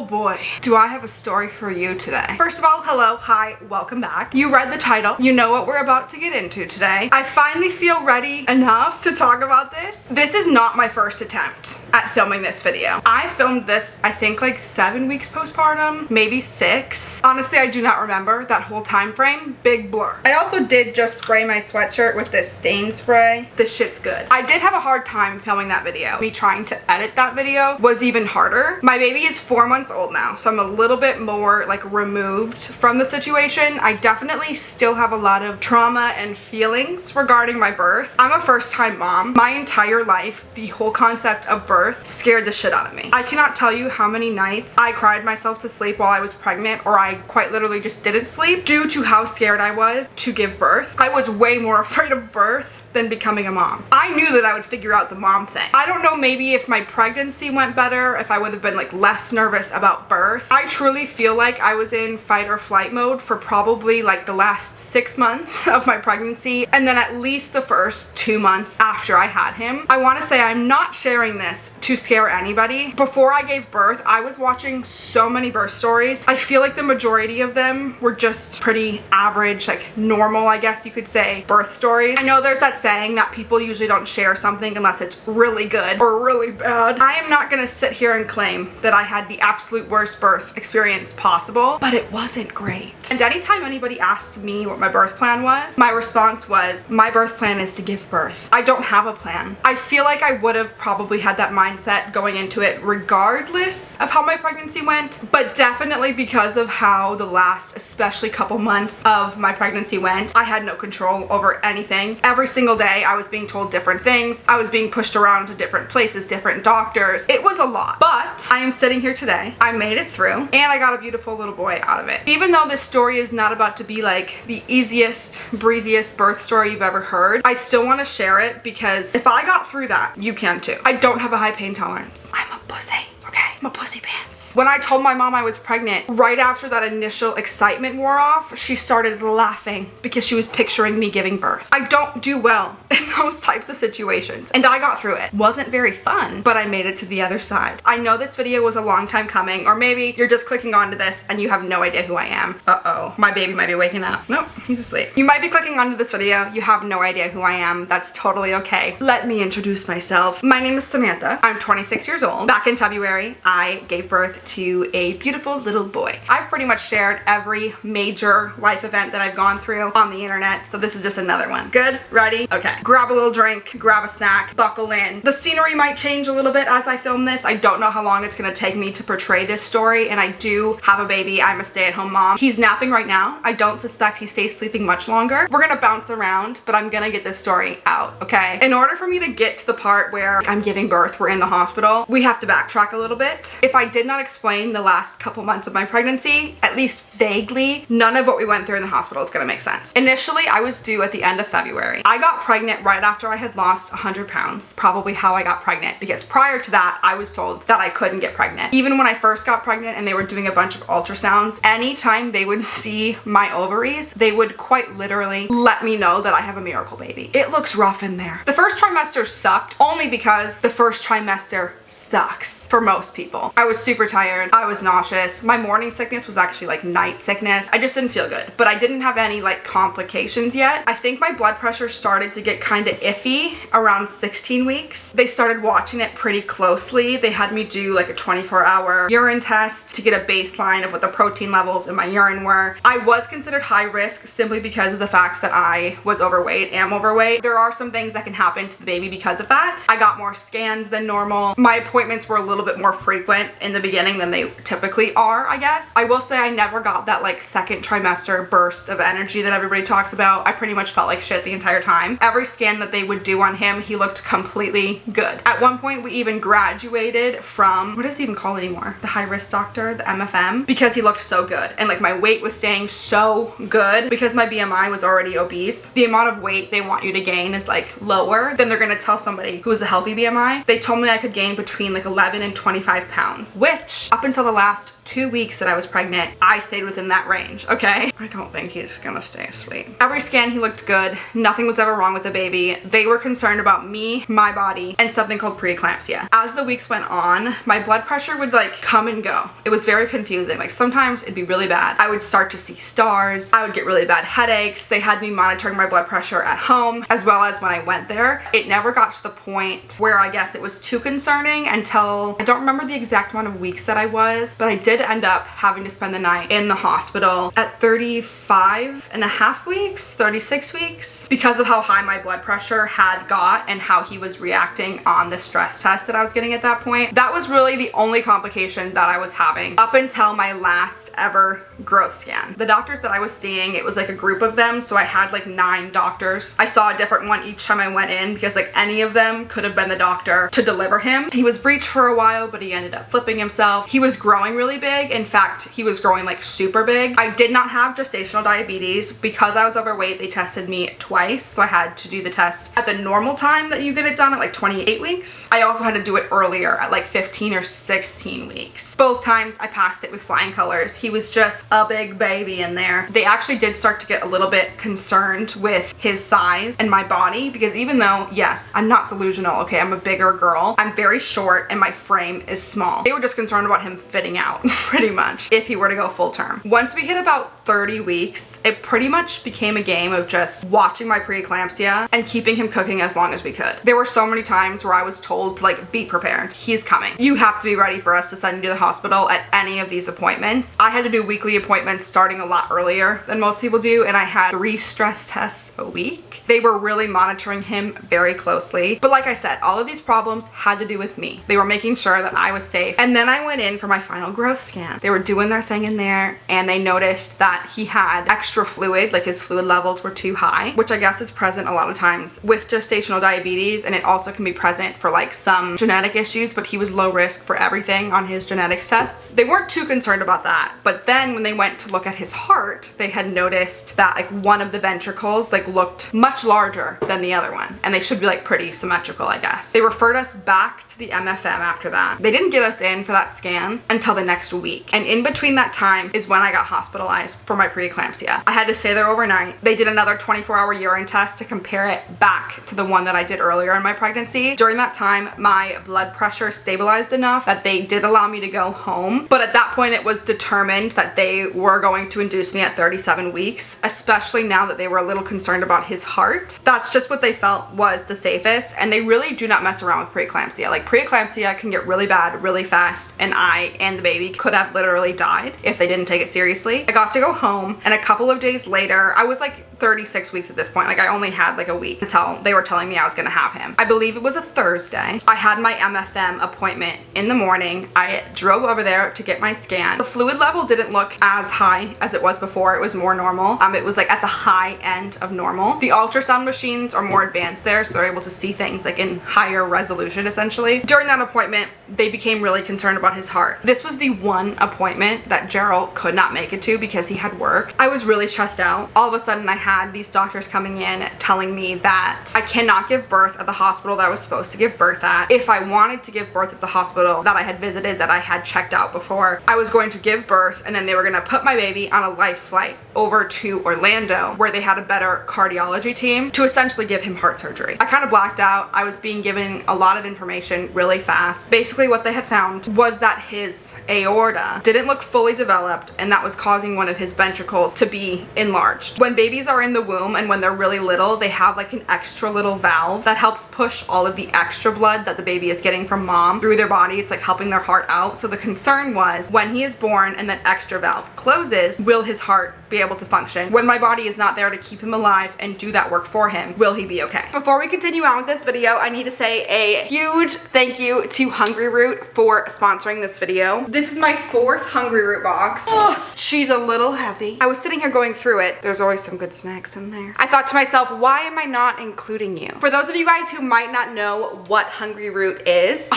boy, do I have a story for you today. First of all, hello, hi, welcome back. You read the title. You know what we're about to get into today. I finally feel ready enough to talk about this. This is not my first attempt at filming this video. I filmed this, I think like 7 weeks postpartum, maybe 6. Honestly, I do not remember that whole time frame. Big blur. I also did just spray my sweatshirt with this stain spray. This shit's good. I did have a hard time filming that video. Me trying to edit that video was even harder. My baby is 4 months old now, so I'm a little bit more like removed from the situation. I definitely still have a lot of trauma and feelings regarding my birth. I'm a first-time mom. My entire life, the whole concept of birth scared the shit out of me. I cannot tell you how many nights I cried myself to sleep while I was pregnant, or I quite literally just didn't sleep due to how scared I was to give birth. I was way more afraid of birth than becoming a mom. I knew that I would figure out the mom thing. I don't know, maybe if my pregnancy went better, if I would have been like less nervous about birth. I truly feel like I was in fight or flight mode for probably like the last 6 months of my pregnancy, and then at least the first 2 months after I had him. I want to say I'm not sharing this to scare anybody. Before I gave birth, I was watching so many birth stories. I feel like the majority of them were just pretty average, like normal, I guess you could say, birth stories. I know there's that saying that people usually don't share something unless it's really good or really bad. I am not gonna sit here and claim that I had the absolute worst birth experience possible, but it wasn't great. And anytime anybody asked me what my birth plan was, my response was, my birth plan is to give birth. I don't have a plan. I feel like I would have probably had that mindset going into it regardless of how my pregnancy went, but definitely because of how the last, especially couple months of my pregnancy went, I had no control over anything. Every single day I was being told different things. I was being pushed around to different places, different doctors. It was a lot, but I am sitting here today. I made it through and I got a beautiful little boy out of it. Even though this story is not about to be like the easiest, breeziest birth story you've ever heard, I still want to share it because if I got through that, you can too. I don't have a high pain tolerance. I'm a pussy. Okay, I'm a pussy pants. When I told my mom I was pregnant, right after that initial excitement wore off, she started laughing because she was picturing me giving birth. I don't do well in those types of situations, and I got through it. Wasn't very fun, but I made it to the other side. I know this video was a long time coming, or maybe you're just clicking onto this and you have no idea who I am. Uh-oh, my baby might be waking up. Nope, he's asleep. You might be clicking onto this video, you have no idea who I am. That's totally okay. Let me introduce myself. My name is Samantha. I'm 26 years old. Back in February, I gave birth to a beautiful little boy. I've pretty much shared every major life event that I've gone through on the internet, so this is just another one. Good? Ready? Okay. Grab a little drink, grab a snack, buckle in. The scenery might change a little bit as I film this. I don't know how long it's gonna take me to portray this story, and I do have a baby. I'm a stay-at-home mom. He's napping right now. I don't suspect he stays sleeping much longer. We're gonna bounce around, but I'm gonna get this story out, okay? In order for me to get to the part where I'm giving birth, we're in the hospital, we have to backtrack a little bit. If I did not explain the last couple months of my pregnancy, at least vaguely, none of what we went through in the hospital is gonna make sense. Initially, I was due at the end of February. I got pregnant right after I had lost 100 pounds. Probably how I got pregnant, because prior to that, I was told that I couldn't get pregnant. Even when I first got pregnant and they were doing a bunch of ultrasounds, anytime they would see my ovaries, they would quite literally let me know that I have a miracle baby. It looks rough in there. The first trimester sucked only because the first trimester sucks for most people. I was super tired. I was nauseous. My morning sickness was actually like night sickness. I just didn't feel good, but I didn't have any like complications yet. I think my blood pressure started to get kind of iffy around 16 weeks. They started watching it pretty closely. They had me do like a 24-hour urine test to get a baseline of what the protein levels in my urine were. I was considered high risk simply because of the fact that I was overweight, am overweight. There are some things that can happen to the baby because of that. I got more scans than normal. My appointments were a little bit more frequent in the beginning than they typically are, I guess. I will say I never got that like second trimester burst of energy that everybody talks about. I pretty much felt like shit the entire time. Every scan that they would do on him, he looked completely good. At one point, we even graduated from, what is it even called anymore? The high risk doctor, the MFM, because he looked so good. And like my weight was staying so good because my BMI was already obese. The amount of weight they want you to gain is like lower than they're gonna tell somebody who has a healthy BMI. They told me I could gain between like 11 and 25 pounds, which up until the last 2 weeks that I was pregnant, I stayed within that range, okay? I don't think he's gonna stay asleep. Every scan he looked good. Nothing was ever wrong with the baby. They were concerned about me, my body, and something called preeclampsia. As the weeks went on, my blood pressure would like come and go. It was very confusing. Like sometimes it'd be really bad. I would start to see stars. I would get really bad headaches. They had me monitoring my blood pressure at home as well as when I went there. It never got to the point where I guess it was too concerning until, I don't remember the exact amount of weeks that I was, but I did end up having to spend the night in the hospital at 35 and a half weeks, 36 weeks, because of how high my blood pressure had got and how he was reacting on the stress test that I was getting at that point. That was really the only complication that I was having up until my last ever growth scan. The doctors that I was seeing, it was like a group of them, so I had like 9 doctors. I saw a different one each time I went in because like any of them could have been the doctor to deliver him. He was breech for a while, but he ended up flipping himself. He was growing really big. In fact, he was growing like super big. I did not have gestational diabetes. Because I was overweight, they tested me twice, so I had to do the test at the normal time that you get it done at like 28 weeks. I also had to do it earlier at like 15 or 16 weeks. Both times I passed it with flying colors. He was just a big baby in there. They actually did start to get a little bit concerned with his size and my body because even though, yes, I'm not delusional, okay, I'm a bigger girl, I'm very short and my frame is small. They were just concerned about him fitting out pretty much if he were to go full term. Once we hit about 30 weeks, it pretty much became a game of just watching my preeclampsia and keeping him cooking as long as we could. There were so many times where I was told to like be prepared. He's coming. You have to be ready for us to send you to the hospital at any of these appointments. I had to do weekly appointments starting a lot earlier than most people do, and I had 3 stress tests a week. They were really monitoring him very closely. But like I said, all of these problems had to do with me. They were making sure that I was safe. And then I went in for my final growth scan. They were doing their thing in there and they noticed that he had extra fluid, like his fluid levels were too high, which I guess is present a lot of times with gestational diabetes, and it also can be present for like some genetic issues, but he was low risk for everything on his genetics tests. They weren't too concerned about that. But then when they went to look at his heart, they had noticed that like one of the ventricles like looked much larger than the other one, and they should be like pretty symmetrical, I guess. They referred us back to the MFM after that. They didn't get us in for that scan until the next week, and in between that time is when I got hospitalized for my preeclampsia. I had to stay there overnight. They did another 24-hour urine test to compare it back to the one that I did earlier in my pregnancy. During that time, my blood pressure stabilized enough that they did allow me to go home, but at that point it was determined that they were going to induce me at 37 weeks, especially now that they were a little concerned about his heart. That's just what they felt was the safest, and they really do not mess around with preeclampsia. Like preeclampsia can get really bad really fast, and I and the baby could have literally died if they didn't take it seriously. I got to go home, and a couple of days later, I was like 36 weeks at this point. Like I only had like a week until they were telling me I was gonna have him. I believe it was a Thursday. I had my MFM appointment in the morning. I drove over there to get my scan. The fluid level didn't look as high as it was before. It was more normal. It was like at the high end of normal. The ultrasound machines are more advanced there, so they're able to see things like in higher resolution essentially. During that appointment, they became really concerned about his heart. This was the one appointment that Gerald could not make it to because he had work. I was really stressed out. All of a sudden I had these doctors coming in telling me that I cannot give birth at the hospital that I was supposed to give birth at. If I wanted to give birth at the hospital that I had visited, that I had checked out before, I was going to give birth and then they were gonna put my baby on a life flight over to Orlando where they had a better cardiology team to essentially give him heart surgery. I kind of blacked out. I was being given a lot of information really fast. Basically what they had found was that his aorta didn't look fully developed, and that was causing one of his ventricles to be enlarged. When babies are in the womb and when they're really little, they have like an extra little valve that helps push all of the extra blood that the baby is getting from mom through their body. It's like helping their heart out. So the concern was when he is born and that extra valve closes, will his heart be able to function? When my body is not there to keep him alive and do that work for him, will he be okay? Before we continue on with this video, I need to say a huge thank you to Hungry Root for sponsoring this video. This is my 4th Hungry Root box. Oh, she's a little heavy. I was sitting here going through it. There's always some good snacks in there. I thought to myself, why am I not including you? For those of you guys who might not know what Hungry Root is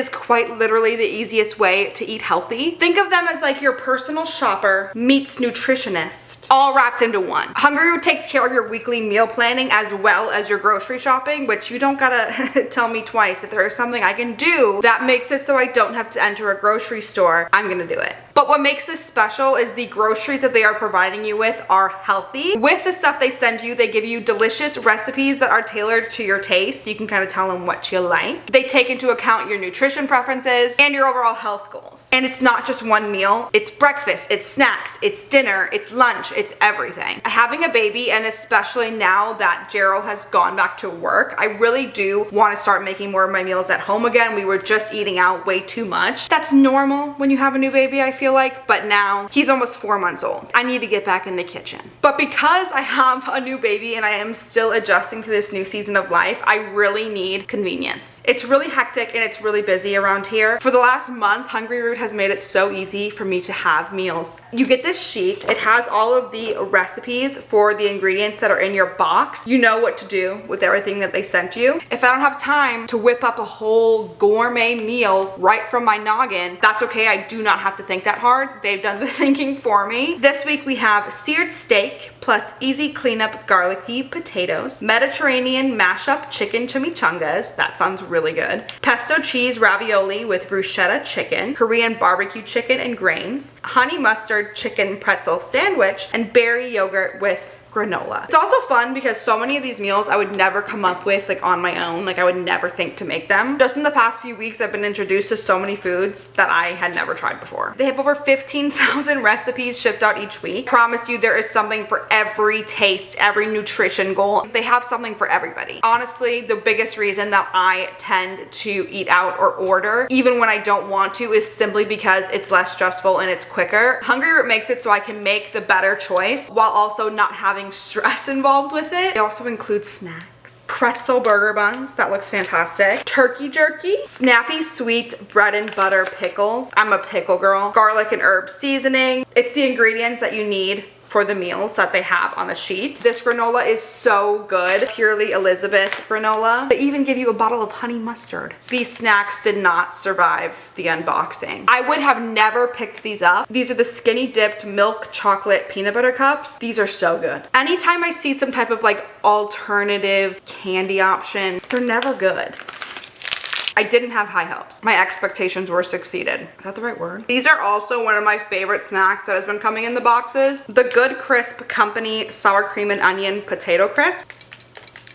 quite literally the easiest way to eat healthy. Think of them as like your personal shopper meets nutritionist, all wrapped into one. Hungry Root takes care of your weekly meal planning as well as your grocery shopping, which you don't gotta tell me twice. If there is something I can do that makes it so I don't have to enter a grocery store, I'm gonna do it. But what makes this special is the groceries that they are providing you with are healthy. With the stuff they send you, they give you delicious recipes that are tailored to your taste. So you can kind of tell them what you like. They take into account your nutrition preferences and your overall health goals. And it's not just one meal. It's breakfast, it's snacks, it's dinner, it's lunch, it's everything. Having a baby, and especially now that Gerald has gone back to work, I really do want to start making more of my meals at home again. We were just eating out way too much. That's normal when you have a new baby, I feel like, but now he's almost 4 months old. I need to get back in the kitchen. But because I have a new baby and I am still adjusting to this new season of life, I really need convenience. It's really hectic and it's really busy around here. For the last month, Hungry Root has made it so easy for me to have meals. You get this sheet. It has all of the recipes for the ingredients that are in your box. You know what to do with everything that they sent you. If I don't have time to whip up a whole gourmet meal right from my noggin, that's okay. I do not have to think that hard. They've done the thinking for me. This week we have seared steak plus easy cleanup garlicky potatoes, Mediterranean mashup chicken chimichangas, that sounds really good, pesto cheese ravioli with bruschetta chicken, Korean barbecue chicken and grains, honey mustard chicken pretzel sandwich, and berry yogurt with granola. It's also fun because so many of these meals I would never come up with like on my own. Like I would never think to make them. Just in the past few weeks, I've been introduced to so many foods that I had never tried before. They have over 15,000 recipes shipped out each week. I promise you there is something for every taste, every nutrition goal. They have something for everybody. Honestly, the biggest reason that I tend to eat out or order, even when I don't want to, is simply because it's less stressful and it's quicker. Hungry Root makes it so I can make the better choice while also not having stress involved with it. They also include snacks. Pretzel burger buns, that looks fantastic. Turkey jerky, snappy sweet bread and butter pickles. I'm a pickle girl. Garlic and herb seasoning. It's the ingredients that you need for the meals that they have on the sheet. This granola is so good. Purely Elizabeth granola. They even give you a bottle of honey mustard. These snacks did not survive the unboxing. I would have never picked these up. These are the skinny dipped milk chocolate peanut butter cups. These are so good. Anytime I see some type of like alternative candy option, they're never good. I didn't have high hopes. My expectations were succeeded. Is that the right word? These are also one of my favorite snacks that has been coming in the boxes. The Good Crisp Company Sour Cream and Onion Potato Crisp.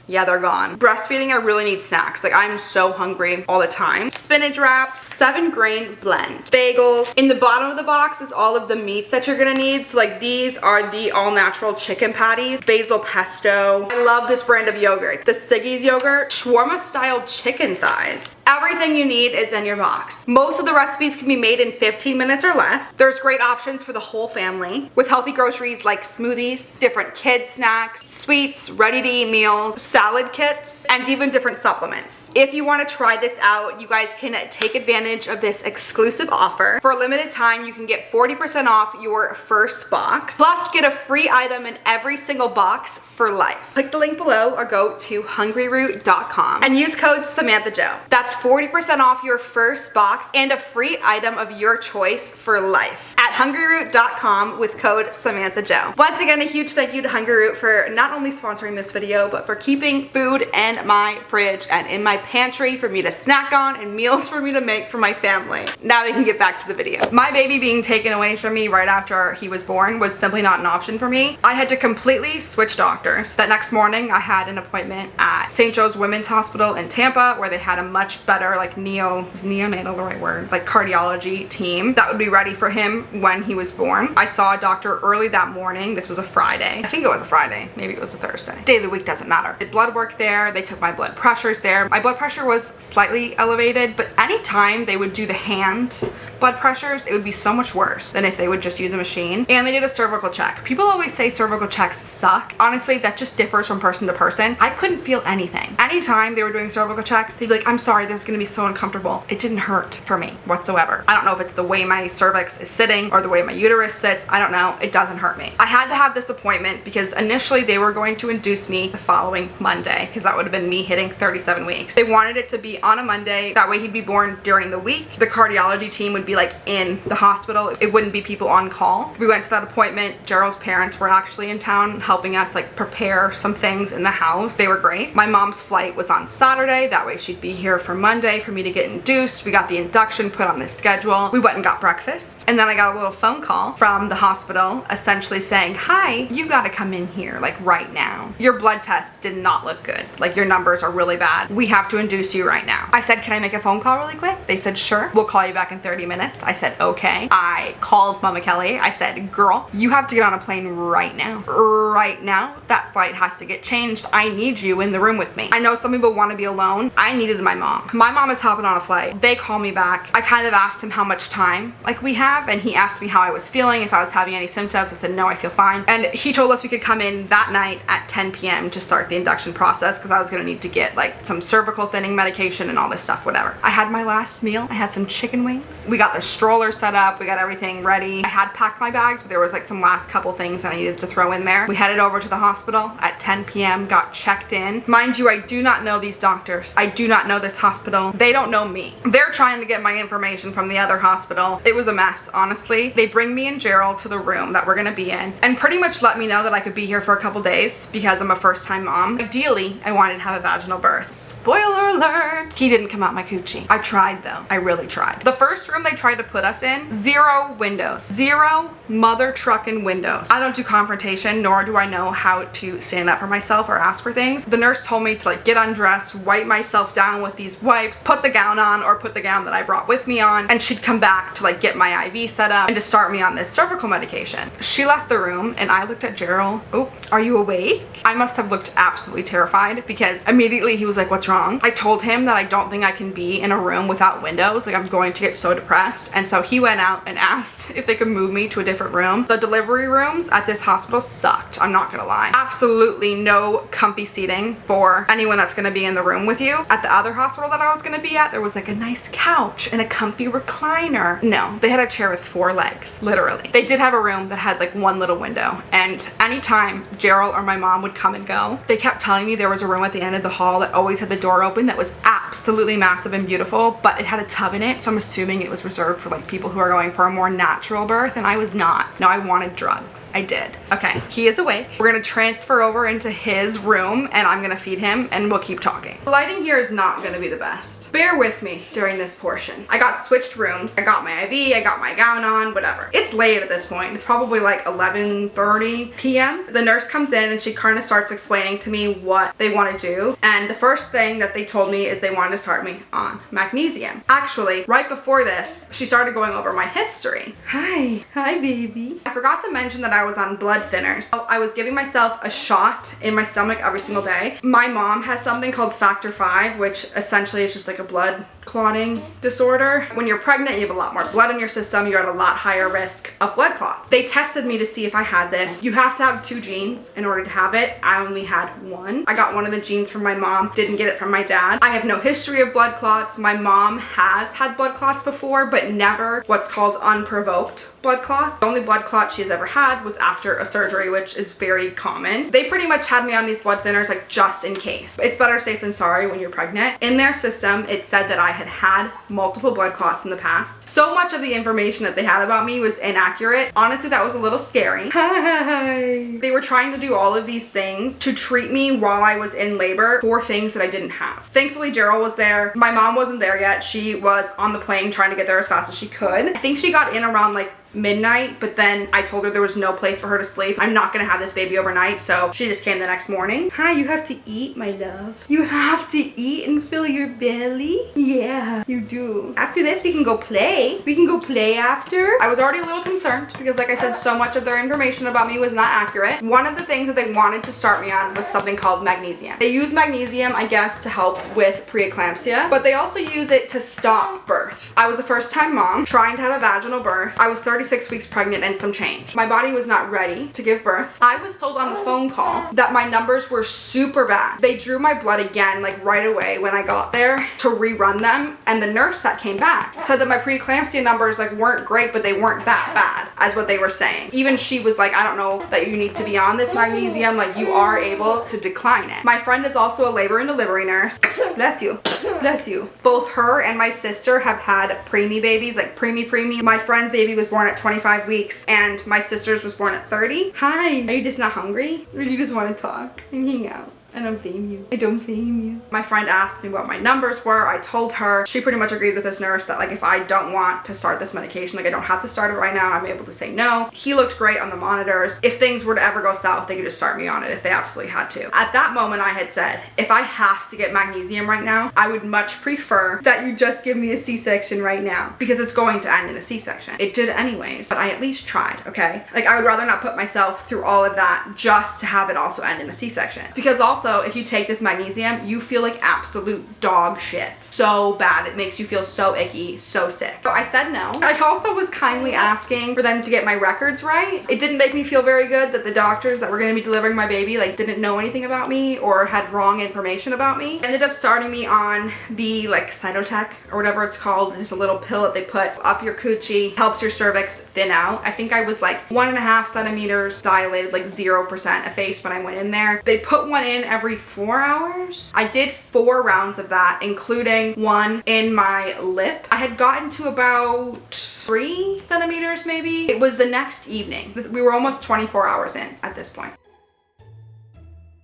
Yeah, they're gone. Breastfeeding, I really need snacks. Like I'm so hungry all the time. Spinach wraps, 7-grain blend, bagels. In the bottom of the box is all of the meats that you're gonna need. So like these are the all natural chicken patties, basil pesto. I love this brand of yogurt. The Siggy's yogurt, shawarma style chicken thighs. Everything you need is in your box. Most of the recipes can be made in 15 minutes or less. There's great options for the whole family with healthy groceries like smoothies, different kids snacks, sweets, ready to eat meals, salad kits, and even different supplements. If you want to try this out, you guys can take advantage of this exclusive offer. For a limited time, you can get 40% off your first box, plus get a free item in every single box for life. Click the link below or go to hungryroot.com and use code SamanthaJo. That's 40% off your first box and a free item of your choice for life at hungryroot.com with code SamanthaJo. Once again, a huge thank you to Hungry Root for not only sponsoring this video, but for keeping food in my fridge and in my pantry for me to snack on and meals for me to make for my family. Now we can get back to the video. My baby being taken away from me right after he was born was simply not an option for me. I had to completely switch doctors. That next morning, I had an appointment at St. Joe's Women's Hospital in Tampa where they had a much better like neonatal the right word, like cardiology team that would be ready for him when he was born. I saw a doctor early that morning. This was a Friday. I think it was a Friday. Maybe it was a Thursday. Day of the week doesn't matter. Did blood work there. They took my blood pressures there. My blood pressure was slightly elevated, but anytime they would do the hand blood pressures, it would be so much worse than if they would just use a machine. And they did a cervical check. People always say cervical checks suck. Honestly, that just differs from person to person. I couldn't feel anything. Anytime they were doing cervical checks, they'd be like, I'm sorry, this is gonna be so uncomfortable. It didn't hurt for me whatsoever. I don't know if it's the way my cervix is sitting or the way my uterus sits. I don't know. It doesn't hurt me. I had to have this appointment because initially they were going to induce me the following Monday because that would have been me hitting 37 weeks. They wanted it to be on a Monday. That way he'd be born during the week. The cardiology team would be like in the hospital. It wouldn't be people on call. We went to that appointment. Gerald's parents were actually in town helping us like prepare some things in the house. They were great. My mom's flight was on Saturday. That way she'd be here for Monday for me to get induced. We got the induction put on the schedule. We went and got breakfast. And then I got a little phone call from the hospital essentially saying, hi, you gotta come in here like right now. Your blood tests did not look good. Like your numbers are really bad. We have to induce you right now. I said, can I make a phone call really quick? They said, sure. We'll call you back in 30 minutes. I said, okay. I called Mama Kelly. I said, girl, you have to get on a plane right now. Right now. That flight has to get changed. I need you in the room with me. I know some people want to be alone. I needed my mom. My mom is hopping on a flight. They call me back. I kind of asked him how much time like we have, and he asked me how I was feeling, if I was having any symptoms. I said, no, I feel fine. And he told us we could come in that night at 10 p.m. to start the induction process because I was gonna need to get like some cervical thinning medication and all this stuff, whatever. I had my last meal. I had some chicken wings. We got the stroller set up. We got everything ready. I had packed my bags, but there was like some last couple things that I needed to throw in there. We headed over to the hospital at 10 p.m., got checked in. Mind you, I do not know these doctors. I do not know this hospital. They don't know me. They're trying to get my information from the other hospital. It was a mess, honestly. They bring me and Gerald to the room that we're gonna be in and pretty much let me know that I could be here for a couple days because I'm a first-time mom. Ideally, I wanted to have a vaginal birth. Spoiler alert! He didn't come out my coochie. I tried though. I really tried. The first room they tried to put us in, 0 windows. 0 mother trucking windows. I don't do confrontation, nor do I know how to stand up for myself or ask for things. The nurse told me to like get undressed, wipe myself down with these wipes, put the gown on or put the gown that I brought with me on, and she'd come back to like get my IV set up and to start me on this cervical medication. She left the room and I looked at Gerald. Oh, are you awake? I must have looked absolutely terrified because immediately he was like, what's wrong? I told him that I don't think I can be in a room without windows. Like I'm going to get so depressed. And so he went out and asked if they could move me to a different room. The delivery rooms at this hospital sucked. I'm not gonna lie. Absolutely no comfy seating for anyone that's gonna be in the room with you. At the other hospital that I was gonna be at, there was like a nice couch and a comfy recliner. No, they had a chair with 4 legs, literally. They did have a room that had like 1 little window, and anytime Gerald or my mom would come and go, they kept telling me there was a room at the end of the hall that always had the door open that was absolutely massive and beautiful, but it had a tub in it, so I'm assuming it was reserved for like people who are going for a more natural birth, and I was not. No, I wanted drugs. I did. Okay, he is awake. We're gonna transfer over into his room and I'm gonna feed him and we'll keep talking. The lighting here is not gonna be the best. Bear with me during this portion. I got switched rooms. I got my IV, I got my gown on, whatever. It's late at this point. It's probably like 11:30 p.m. The nurse comes in and she kind of starts explaining to me what they want to do. And the first thing that they told me is they wanted to start me on magnesium. Actually, right before this, she started going over my history. Hi baby. I forgot to mention that I was on blood thinners. I was giving myself a shot in my stomach every single day. My mom has something called factor 5, which essentially is just like a blood clotting disorder. When you're pregnant, you have a lot more blood in your system. You're at a lot higher risk of blood clots. They tested me to see if I had this. You have to have 2 genes in order to have it. I only had 1. I got one of the genes from my mom, didn't get it from my dad. I have no history of blood clots. My mom has had blood clots before, but never what's called unprovoked blood clots. The only blood clot she has ever had was after a surgery, which is very common. They pretty much had me on these blood thinners like just in case. It's better safe than sorry when you're pregnant. In their system, it said that I had multiple blood clots in the past. So much of the information that they had about me was inaccurate. Honestly, that was a little scary. Hi. They were trying to do all of these things to treat me while I was in labor for things that I didn't have. Thankfully, Gerald was there. My mom wasn't there yet. She was on the plane trying to get there as fast as she could. I think she got in around like midnight, but then I told her there was no place for her to sleep. I'm not gonna have this baby overnight, so she just came the next morning. Hi, you have to eat, my love. You have to eat and fill your belly. Yeah, you do. After this, we can go play. We can go play after. I was already a little concerned because like I said, so much of their information about me was not accurate. One of the things that they wanted to start me on was something called magnesium. They use magnesium, I guess, to help with preeclampsia, but they also use it to stop birth. I was a first-time mom trying to have a vaginal birth. I was 36 weeks pregnant and some change. My body was not ready to give birth. I was told on the phone call that my numbers were super bad. They drew my blood again like right away when I got there to rerun them, and the nurse that came back said that my preeclampsia numbers like weren't great, but they weren't that bad as what they were saying. Even she was like, I don't know that you need to be on this magnesium, like you are able to decline it. My friend is also a labor and delivery nurse. Bless you. Bless you. Both her and my sister have had preemie babies, like preemie. My friend's baby was born at 25 weeks and my sister's was born at 30. Hi, are you just not hungry? Or you just want to talk and hang out? I don't blame you. I don't blame you. My friend asked me what my numbers were. I told her. She pretty much agreed with this nurse that like if I don't want to start this medication, like I don't have to start it right now, I'm able to say no. He looked great on the monitors. If things were to ever go south, they could just start me on it if they absolutely had to. At that moment, I had said, if I have to get magnesium right now, I would much prefer that you just give me a C-section right now because it's going to end in a C-section. It did anyways, but I at least tried, okay? Like I would rather not put myself through all of that just to have it also end in a C-section. Because also, if you take this magnesium, you feel like absolute dog shit. So bad. It makes you feel so icky, so sick. So I said no. I also was kindly asking for them to get my records right. It didn't make me feel very good that the doctors that were going to be delivering my baby like didn't know anything about me or had wrong information about me. Ended up starting me on the like Cytotec or whatever it's called. There's a little pill that they put up your coochie, helps your cervix thin out. I think I was like 1.5 centimeters dilated, like 0% effaced when I went in there. They put one in every 4 hours. I did 4 rounds of that, including one in my lip. I had gotten to about 3 centimeters maybe. It was the next evening. We were almost 24 hours in at this point.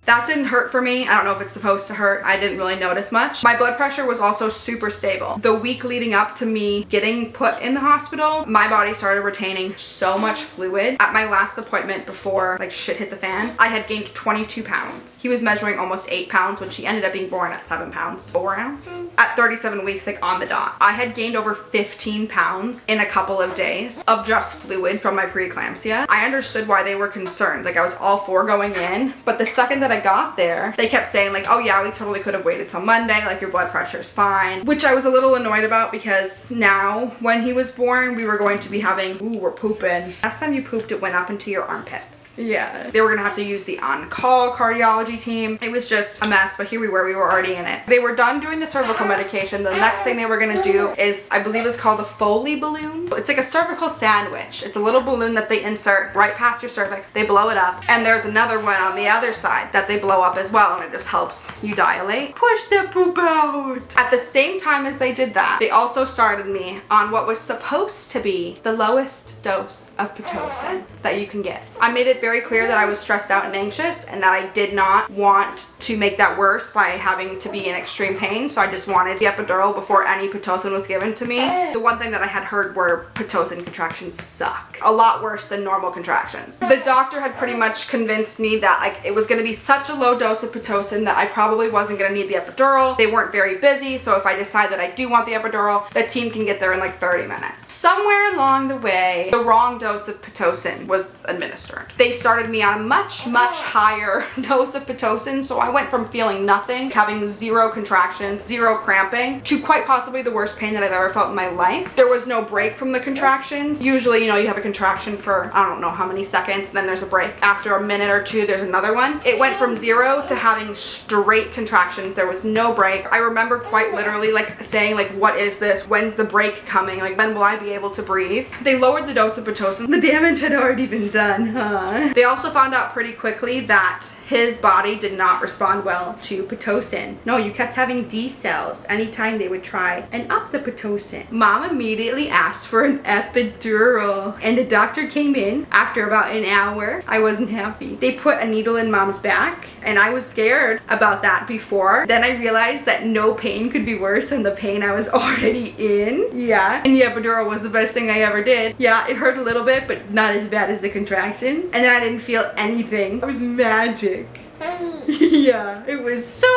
That didn't hurt for me. I don't know if it's supposed to hurt. I didn't really notice much. My blood pressure was also super stable. The week leading up to me getting put in the hospital, my body started retaining so much fluid. At my last appointment before like shit hit the fan, I had gained 22 pounds. He was measuring almost 8 pounds when she ended up being born at 7 pounds. 4 ounces? At 37 weeks, like on the dot. I had gained over 15 pounds in a couple of days of just fluid from my preeclampsia. I understood why they were concerned. Like I was all for going in, but the second that I got there, they kept saying like, oh yeah, we totally could have waited till Monday, like your blood pressure's fine, which I was a little annoyed about because now when he was born, we were going to be having, ooh, we're pooping. Last time you pooped, it went up into your armpits. Yeah. They were gonna have to use the on-call cardiology team. It was just a mess, but here we were already in it. They were done doing the cervical medication. The next thing they were gonna do is, I believe it's called a Foley balloon. It's like a cervical sandwich. It's a little balloon that they insert right past your cervix. They blow it up. And there's another one on the other side that they blow up as well, and it just helps you dilate. Push the poop out. At the same time as they did that, they also started me on what was supposed to be the lowest dose of Pitocin that you can get. I made it very clear that I was stressed out and anxious and that I did not want to make that worse by having to be in extreme pain, so I just wanted the epidural before any Pitocin was given to me. The one thing that I had heard were Pitocin contractions suck. A lot worse than normal contractions. The doctor had pretty much convinced me that like it was going to be such a low dose of Pitocin that I probably wasn't going to need the epidural. They weren't very busy, so if I decide that I do want the epidural, the team can get there in like 30 minutes. Somewhere along the way, the wrong dose of Pitocin was administered. They started me on a much higher dose of Pitocin, so I went from feeling nothing, having 0 contractions, 0 cramping, to quite possibly the worst pain that I've ever felt in my life. There was no break from the contractions. Usually, you know, you have a contraction for I don't know how many seconds, and then there's a break. After a minute or two, there's another one. It went from 0 to having straight contractions. There was no break. I remember quite literally like saying like, what is this? When's the break coming? Like, when will I be able to breathe? They lowered the dose of Pitocin. The damage had already been done, huh? They also found out pretty quickly that his body did not respond well to Pitocin. No, you kept having D cells anytime they would try and up the Pitocin. Mom immediately asked for an epidural, and the doctor came in after about an hour. I wasn't happy. They put a needle in Mom's back, and I was scared about that before. Then I realized that no pain could be worse than the pain I was already in. Yeah, and the epidural was the best thing I ever did. Yeah, it hurt a little bit, but not as bad as the contractions. And then I didn't feel anything. It was magic. Yeah, it was so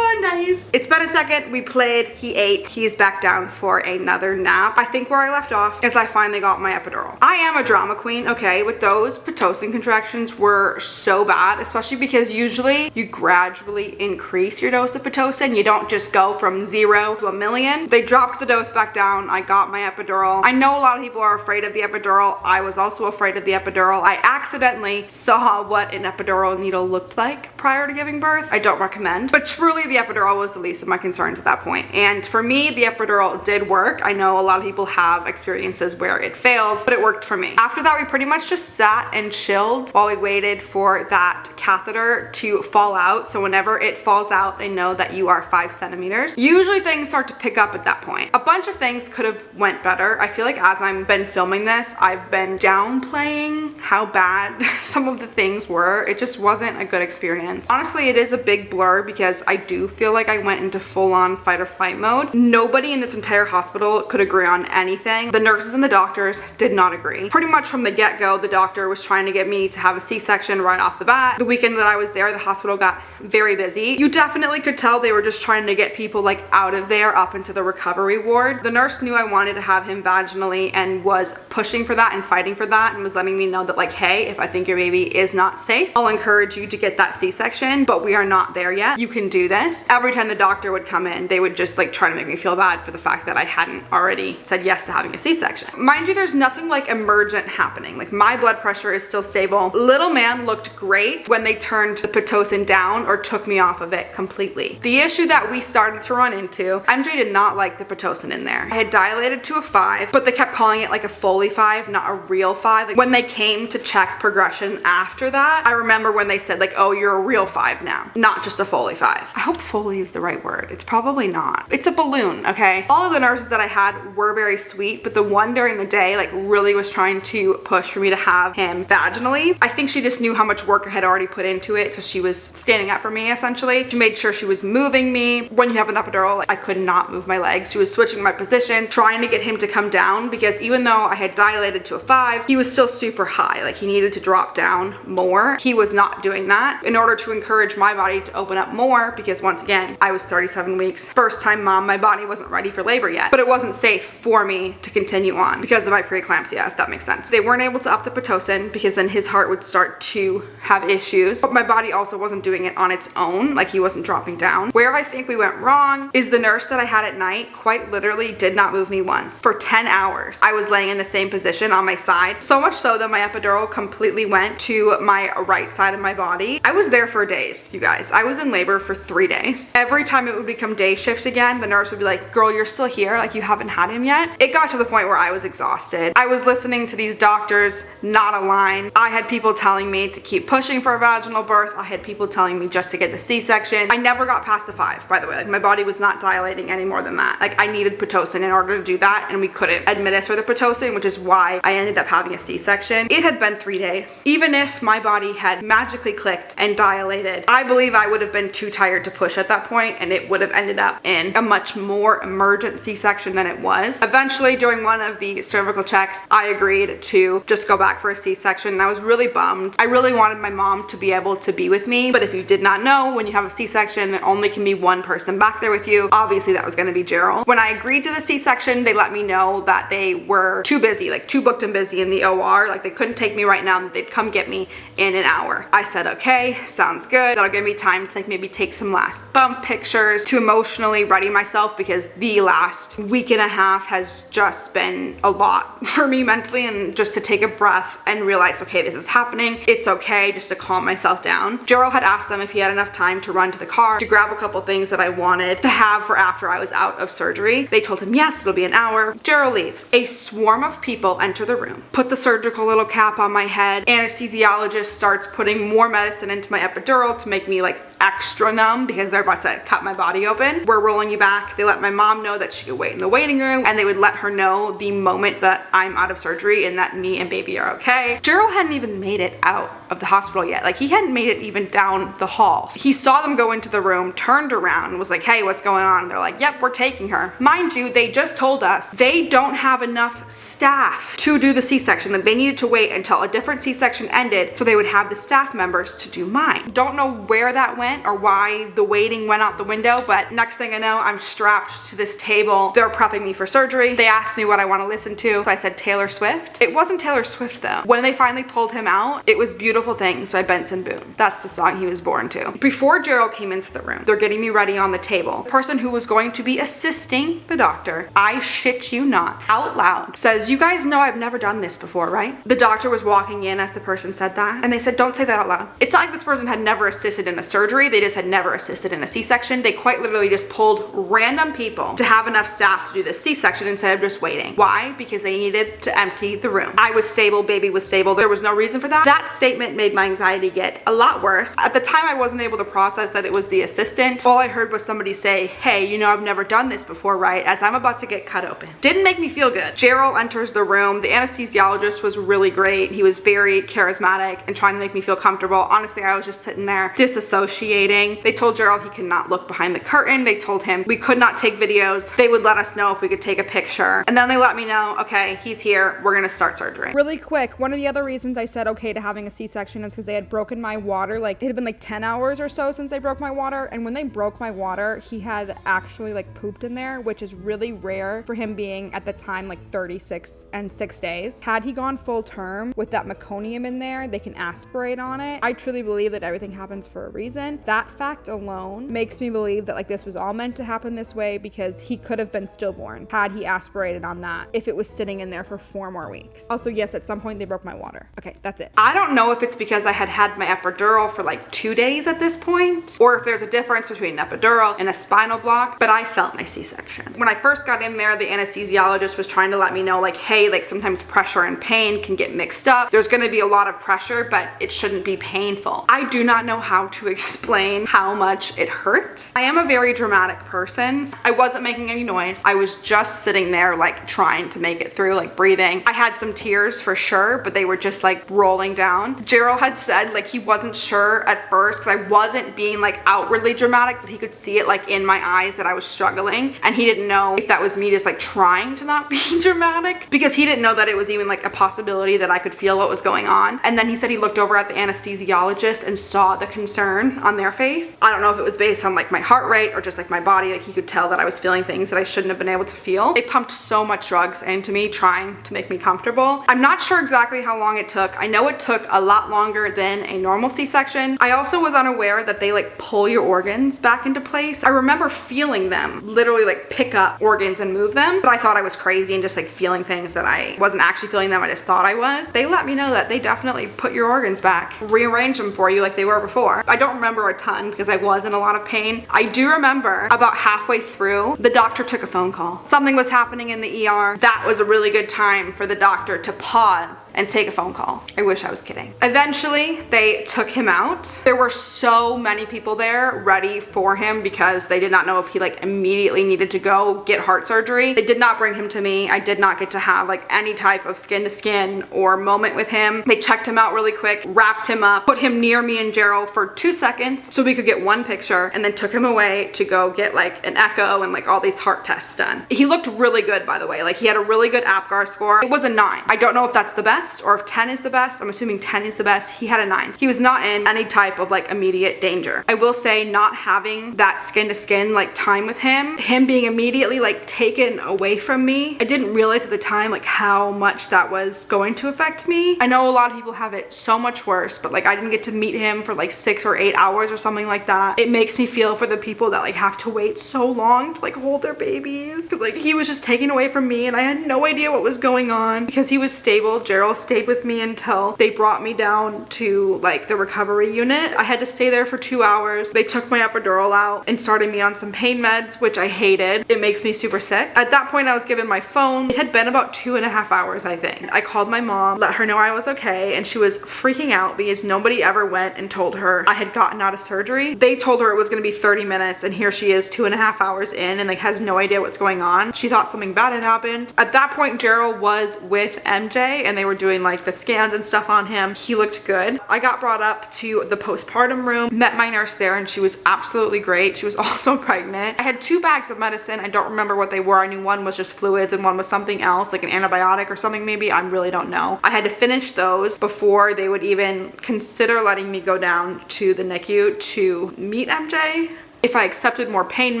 nice. It's been a second. We played, he ate, he's back down for another nap. I think where I left off is I finally got my epidural. I am a drama queen, okay, with those Pitocin contractions were so bad, especially because usually you gradually increase your dose of Pitocin. You don't just go from 0 to 1,000,000. They dropped the dose back down. I got my epidural. I know a lot of people are afraid of the epidural. I was also afraid of the epidural. I accidentally saw what an epidural needle looked like prior to giving birth. I don't recommend, but truly the epidural was the least of my concerns at that point. And for me, the epidural did work. I know a lot of people have experiences where it fails, but it worked for me. After that, we pretty much just sat and chilled while we waited for that catheter to fall out. So whenever it falls out, they know that you are 5 centimeters. Usually things start to pick up at that point. A bunch of things could have went better. I feel like as I've been filming this, I've been downplaying how bad some of the things were. It just wasn't a good experience. seconds. Honestly, it is a big blur because I do feel like I went into full-on fight or flight mode. Nobody in this entire hospital could agree on anything. The nurses and the doctors did not agree. Pretty much from the get-go, the doctor was trying to get me to have a C-section right off the bat. The weekend that I was there, the hospital got very busy. You definitely could tell they were just trying to get people like out of there up into the recovery ward. The nurse knew I wanted to have him vaginally and was pushing for that and fighting for that and was letting me know that like, hey, if I think your baby is not safe, I'll encourage you to get that C-section, but we are not there yet. You can do this. Every time the doctor would come in, they would just like try to make me feel bad for the fact that I hadn't already said yes to having a C-section. Mind you, there's nothing like emergent happening. Like my blood pressure is still stable. Little man looked great when they turned the Pitocin down or took me off of it completely. The issue that we started to run into, MJ did not like the Pitocin in there. I had dilated to a 5, but they kept calling it like a Foley 5, not a real 5. Like when they came to check progression after that, I remember when they said like, oh, you're a real 5 now, not just a Foley 5. I hope Foley is the right word. It's probably not. It's a balloon, okay? All of the nurses that I had were very sweet, but the one during the day like really was trying to push for me to have him vaginally. I think she just knew how much work I had already put into it, so she was standing up for me essentially. She made sure she was moving me. When you have an epidural, like, I could not move my legs. She was switching my positions, trying to get him to come down because even though I had dilated to a 5, he was still super high. Like he needed to drop down more. He was not doing that in order to encourage my body to open up more because once again, I was 37 weeks. First time mom, my body wasn't ready for labor yet, but it wasn't safe for me to continue on because of my preeclampsia, if that makes sense. They weren't able to up the Pitocin because then his heart would start to have issues, but my body also wasn't doing it on its own. Like he wasn't dropping down. Where I think we went wrong is the nurse that I had at night quite literally did not move me once. For 10 hours, I was laying in the same position on my side. So much so that my epidural completely went to my right side of my body. I was there for days, you guys. I was in labor for 3 days. Every time it would become day shift again, the nurse would be like, girl, you're still here. Like you haven't had him yet. It got to the point where I was exhausted. I was listening to these doctors not align. I had people telling me to keep pushing for a vaginal birth. I had people telling me just to get the C-section. I never got past the 5, by the way. Like my body was not dilating any more than that. Like I needed Pitocin in order to do that and we couldn't administer the Pitocin, which is why I ended up having a C-section. It had been 3 days. Even if my body had magically clicked and dilated, I believe I would have been too tired to push at that point and it would have ended up in a much more emergent C-section than it was. Eventually, during one of the cervical checks, I agreed to just go back for a C-section and I was really bummed. I really wanted my mom to be able to be with me, but if you did not know, when you have a C-section, there only can be one person back there with you. Obviously, that was going to be Gerald. When I agreed to the C-section, they let me know that they were too busy, like too booked and busy in the OR. Like they couldn't take me right now, and they'd come get me in an hour. I said, okay, sounds good. That'll give me time to like maybe take some last bump pictures to emotionally ready myself because the last week and a half has just been a lot for me mentally, and just to take a breath and realize, okay, this is happening. It's okay, just to calm myself down. Gerald had asked them if he had enough time to run to the car to grab a couple things that I wanted to have for after I was out of surgery. They told him, yes, it'll be an hour. Gerald leaves. A swarm of people enter the room, put the surgical little cap on my head. Anesthesiologist starts putting more medicine into my epidural to make me like extra numb because they're about to cut my body open. We're rolling you back. They let my mom know that she could wait in the waiting room, and they would let her know the moment that I'm out of surgery and that me and baby are okay. Gerald hadn't even made it out of the hospital yet. Like he hadn't made it even down the hall. He saw them go into the room, turned around and was like, hey, what's going on? They're like, yep, we're taking her. Mind you, they just told us they don't have enough staff to do the C-section, that they needed to wait until a different C-section ended so they would have the staff members to do mine. Don't know where that went or why the waiting went out the window, but next thing I know, I'm strapped to this table. They're prepping me for surgery. They asked me what I want to listen to. So I said Taylor Swift. It wasn't Taylor Swift though. When they finally pulled him out, it was Beautiful Things by Benson Boone. That's the song he was born to. Before Gerald came into the room, they're getting me ready on the table. The person who was going to be assisting the doctor, I shit you not, out loud says, you guys know I've never done this before, right? The doctor was walking in as the person said that, and they said, don't say that out loud. It's not like this person had never assisted in a surgery. They just had never assisted in a C-section. They quite literally just pulled random people to have enough staff to do this C-section instead of just waiting. Why? Because they needed to empty the room. I was stable, baby was stable. There was no reason for that. That statement made my anxiety get a lot worse. At the time, I wasn't able to process that it was the assistant. All I heard was somebody say, hey, you know, I've never done this before, right? As I'm about to get cut open. Didn't make me feel good. Gerald enters the room. The anesthesiologist was really great. He was very charismatic and trying to make me feel comfortable. Honestly, I was just just sitting there disassociating. They told Gerald he could not look behind the curtain. They told him we could not take videos. They would let us know if we could take a picture. And then they let me know, okay, he's here. We're gonna start surgery. Really quick, one of the other reasons I said okay to having a C-section is because they had broken my water. Like, it had been like 10 hours or so since they broke my water. And when they broke my water, he had actually like pooped in there, which is really rare for him being at the time like 36 and 6 days. Had he gone full term with that meconium in there, they can aspirate on it. I truly believe that everything happens for a reason. That fact alone makes me believe that like this was all meant to happen this way, because he could have been stillborn had he aspirated on that if it was sitting in there for 4 more weeks. Also, yes, at some point they broke my water. Okay, that's it. I don't know if it's because I had had my epidural for like 2 days at this point, or if there's a difference between an epidural and a spinal block, but I felt my C-section. When I first got in there, the anesthesiologist was trying to let me know like, hey, like sometimes pressure and pain can get mixed up. There's gonna be a lot of pressure, but it shouldn't be painful. I do not know how to explain how much it hurt. I am a very dramatic person. I wasn't making any noise. I was just sitting there like trying to make it through, like breathing. I had some tears for sure, but they were just like rolling down. Gerald had said like he wasn't sure at first because I wasn't being like outwardly dramatic, but he could see it like in my eyes that I was struggling, and he didn't know if that was me just like trying to not be dramatic, because he didn't know that it was even like a possibility that I could feel what was going on. And then he said he looked over at the anesthesiologist and saw the concern on their face. I don't know if it was based on like my heart rate or just like my body, like he could tell that I was feeling things that I shouldn't have been able to feel. They pumped so much drugs into me trying to make me comfortable. I'm not sure exactly how long it took. I know it took a lot longer than a normal C-section. I also was unaware that they like pull your organs back into place. I remember feeling them literally like pick up organs and move them, but I thought I was crazy and just like feeling things that I wasn't actually feeling them. I just thought I was. They let me know that they definitely put your organs back, rearrange them for you like they were before. I don't remember a ton because I was in a lot of pain. I do remember about halfway through, the doctor took a phone call. Something was happening in the ER. That was a really good time for the doctor to pause and take a phone call. I wish I was kidding. Eventually, they took him out. There were so many people there ready for him because they did not know if he like immediately needed to go get heart surgery. They did not bring him to me. I did not get to have like any type of skin to skin or moment with him. They checked him out really quick, wrapped him up, put him near me and Gerald for 2 seconds so we could get one picture, and then took him away to go get like an echo and like all these heart tests done. He looked really good, by the way. Like he had a really good APGAR score. It was a 9. I don't know if that's the best or if 10 is the best. I'm assuming 10 is the best. He had a 9. He was not in any type of like immediate danger. I will say not having that skin to skin like time with him being immediately like taken away from me, I didn't realize at the time like how much that was going to affect me. I know a lot of people have it so much worse, but like I didn't get to meet him for like 6 or 8 hours or something like that. It makes me feel for the people that like have to wait so long to like hold their babies, because like he was just taken away from me and I had no idea what was going on. Because he was stable, Gerald stayed with me until they brought me down to like the recovery unit. I had to stay there for 2 hours. They took my epidural out and started me on some pain meds, which I hated. It makes me super sick. At that point I was given my phone. It had been about 2.5 hours, I think. I called my mom, let her know I was okay, and she was freaking out because nobody ever went and told her I had gotten out of surgery. They told her it was gonna be 30 minutes and here she is 2.5 hours in and like has no idea what's going on. She thought something bad had happened. At that point Gerald was with MJ and they were doing like the scans and stuff on him. He looked good. I got brought up to the postpartum room, met my nurse there, and she was absolutely great. She was also pregnant. I had 2 bags of medicine. I don't remember what they were. I knew one was just fluids and one was something else, like an antibiotic or something maybe. I really don't know. I had to finish those before they would even consider letting me go down to the NICU to meet MJ. If I accepted more pain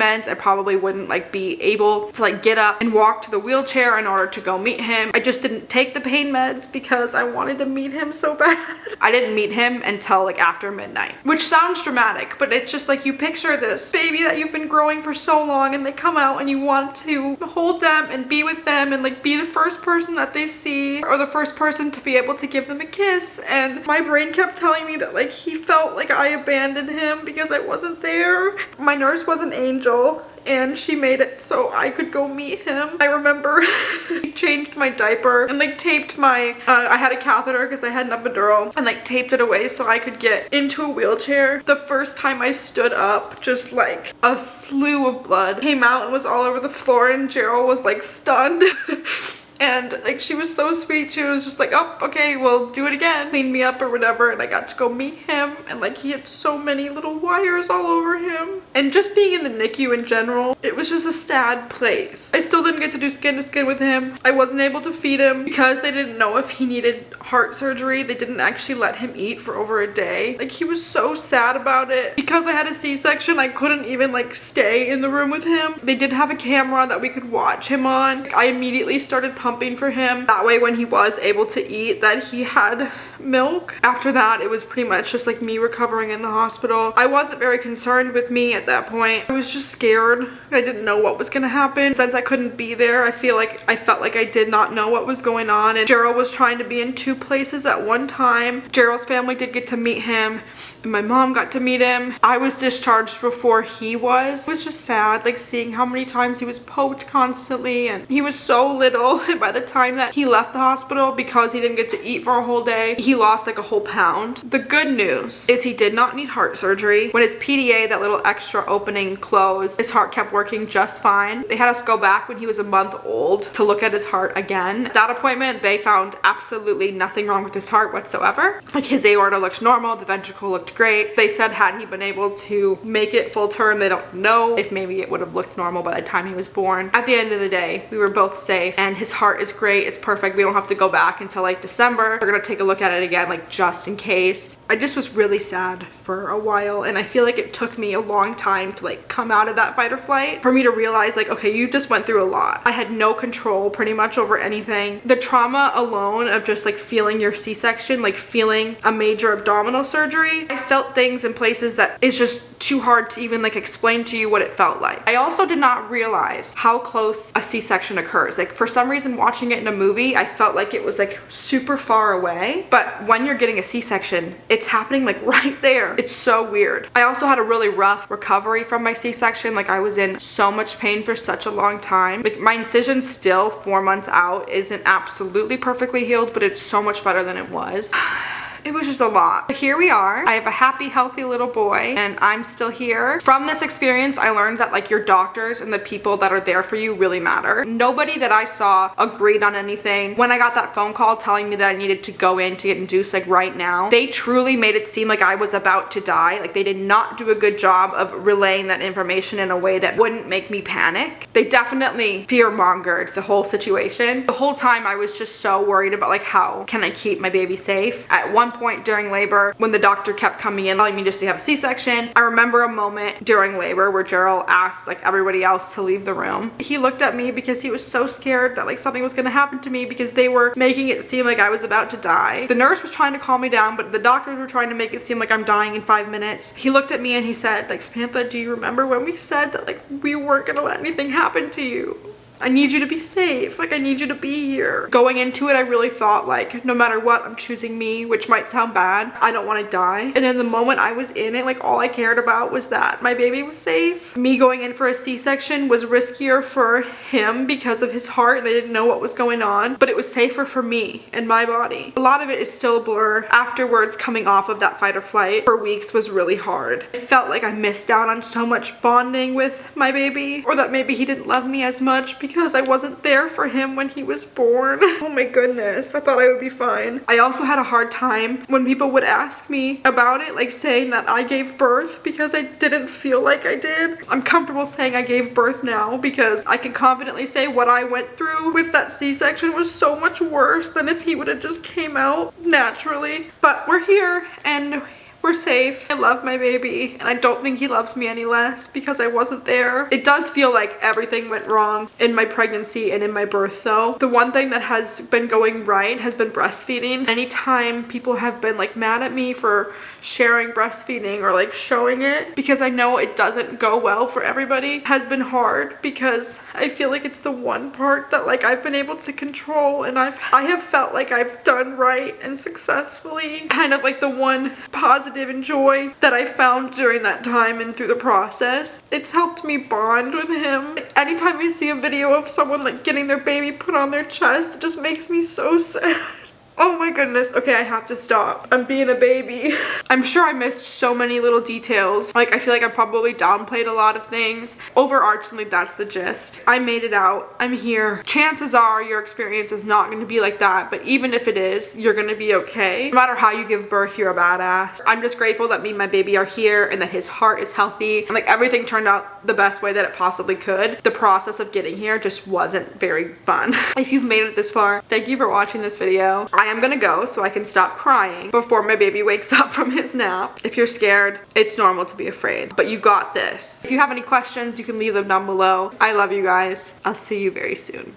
meds, I probably wouldn't like be able to like get up and walk to the wheelchair in order to go meet him. I just didn't take the pain meds because I wanted to meet him so bad. I didn't meet him until like after midnight, which sounds dramatic, but it's just like you picture this baby that you've been growing for so long and they come out and you want to hold them and be with them and like be the first person that they see or the first person to be able to give them a kiss. And my brain kept telling me that like he felt like I abandoned him because I wasn't there. My nurse was an angel and she made it so I could go meet him. I remember he changed my diaper and like taped my, I had a catheter because I had an epidural, and like taped it away so I could get into a wheelchair. The first time I stood up, just like a slew of blood came out and was all over the floor and Gerald was like stunned. And like she was so sweet. She was just like, oh, okay, well, do it again. Clean me up or whatever. And I got to go meet him. And like he had so many little wires all over him. And just being in the NICU in general, it was just a sad place. I still didn't get to do skin to skin with him. I wasn't able to feed him because they didn't know if he needed heart surgery. They didn't actually let him eat for over a day. Like he was so sad about it. Because I had a C-section, I couldn't even like stay in the room with him. They did have a camera that we could watch him on. Like, I immediately started pumping for him. That way when he was able to eat, that he had milk. After that, it was pretty much just like me recovering in the hospital. I wasn't very concerned with me at that point. I was just scared. I didn't know what was gonna happen. Since I couldn't be there, I felt like I did not know what was going on. And Gerald was trying to be in 2 places at one time. Gerald's family did get to meet him, and my mom got to meet him. I was discharged before he was. It was just sad, like seeing how many times he was poked constantly, and he was so little. And by the time that he left the hospital, because he didn't get to eat for a whole day, he lost like a whole pound. The good news is he did not need heart surgery. When his PDA, that little extra opening, closed, his heart kept working just fine. They had us go back when he was a month old to look at his heart again. At that appointment, they found absolutely nothing wrong with his heart whatsoever. Like his aorta looked normal, the ventricle looked great. They said had he been able to make it full term, they don't know if maybe it would have looked normal by the time he was born. At the end of the day, we were both safe, and his heart is great. It's perfect. We don't have to go back until like December. We're gonna take a look at it again, like just in case. I just was really sad for a while, and I feel like it took me a long time to like come out of that fight or flight for me to realize like, okay, you just went through a lot. I had no control pretty much over anything. The trauma alone of just like feeling your C-section, like feeling a major abdominal surgery, I felt things in places that is just too hard to even like explain to you what it felt like. I also did not realize how close a C-section occurs. Like for some reason watching it in a movie, I felt like it was like super far away, but when you're getting a C-section, it's happening like right there. It's so weird. I also had a really rough recovery from my C-section. Like I was in so much pain for such a long time. Like my incision still 4 months out isn't absolutely perfectly healed, but it's so much better than it was. It was just a lot. But here we are. I have a happy, healthy little boy, and I'm still here. From this experience, I learned that like your doctors and the people that are there for you really matter. Nobody that I saw agreed on anything. When I got that phone call telling me that I needed to go in to get induced like right now, they truly made it seem like I was about to die. Like they did not do a good job of relaying that information in a way that wouldn't make me panic. They definitely fear-mongered the whole situation. The whole time I was just so worried about like how can I keep my baby safe. At one point during labor, when the doctor kept coming in telling me just to have a C-section, I remember a moment during labor where Gerald asked like everybody else to leave the room. He looked at me because he was so scared that like something was gonna happen to me because they were making it seem like I was about to die. The nurse was trying to calm me down, but the doctors were trying to make it seem like I'm dying in 5 minutes. He looked at me and he said like, Samantha, do you remember when we said that like we weren't gonna let anything happen to you? I need you to be safe. Like I need you to be here. Going into it, I really thought like, no matter what, I'm choosing me, which might sound bad. I don't want to die. And then the moment I was in it, like all I cared about was that my baby was safe. Me going in for a C-section was riskier for him because of his heart and they didn't know what was going on, but it was safer for me and my body. A lot of it is still a blur. Afterwards, coming off of that fight or flight for weeks was really hard. I felt like I missed out on so much bonding with my baby, or that maybe he didn't love me as much because I wasn't there for him when he was born. Oh my goodness, I thought I would be fine. I also had a hard time when people would ask me about it, like saying that I gave birth because I didn't feel like I did. I'm comfortable saying I gave birth now because I can confidently say what I went through with that C-section was so much worse than if he would have just came out naturally. But we're here and we're safe. I love my baby and I don't think he loves me any less because I wasn't there. It does feel like everything went wrong in my pregnancy and in my birth though. The one thing that has been going right has been breastfeeding. Anytime people have been like mad at me for sharing breastfeeding or like showing it, because I know it doesn't go well for everybody, has been hard because I feel like it's the one part that like I've been able to control and I have felt like I've done right and successfully. Kind of like the one positive and joy that I found during that time and through the process. It's helped me bond with him. Like, anytime I see a video of someone like getting their baby put on their chest, it just makes me so sad. Oh my goodness. Okay, I have to stop. I'm being a baby. I'm sure I missed so many little details. Like, I feel like I probably downplayed a lot of things. Overarchingly, that's the gist. I made it out. I'm here. Chances are your experience is not going to be like that, but even if it is, you're going to be okay. No matter how you give birth, you're a badass. I'm just grateful that me and my baby are here and that his heart is healthy. And like, everything turned out the best way that it possibly could. The process of getting here just wasn't very fun. If you've made it this far, thank you for watching this video. I am gonna go so I can stop crying before my baby wakes up from his nap. If you're scared, it's normal to be afraid, but you got this. If you have any questions, you can leave them down below. I love you guys. I'll see you very soon.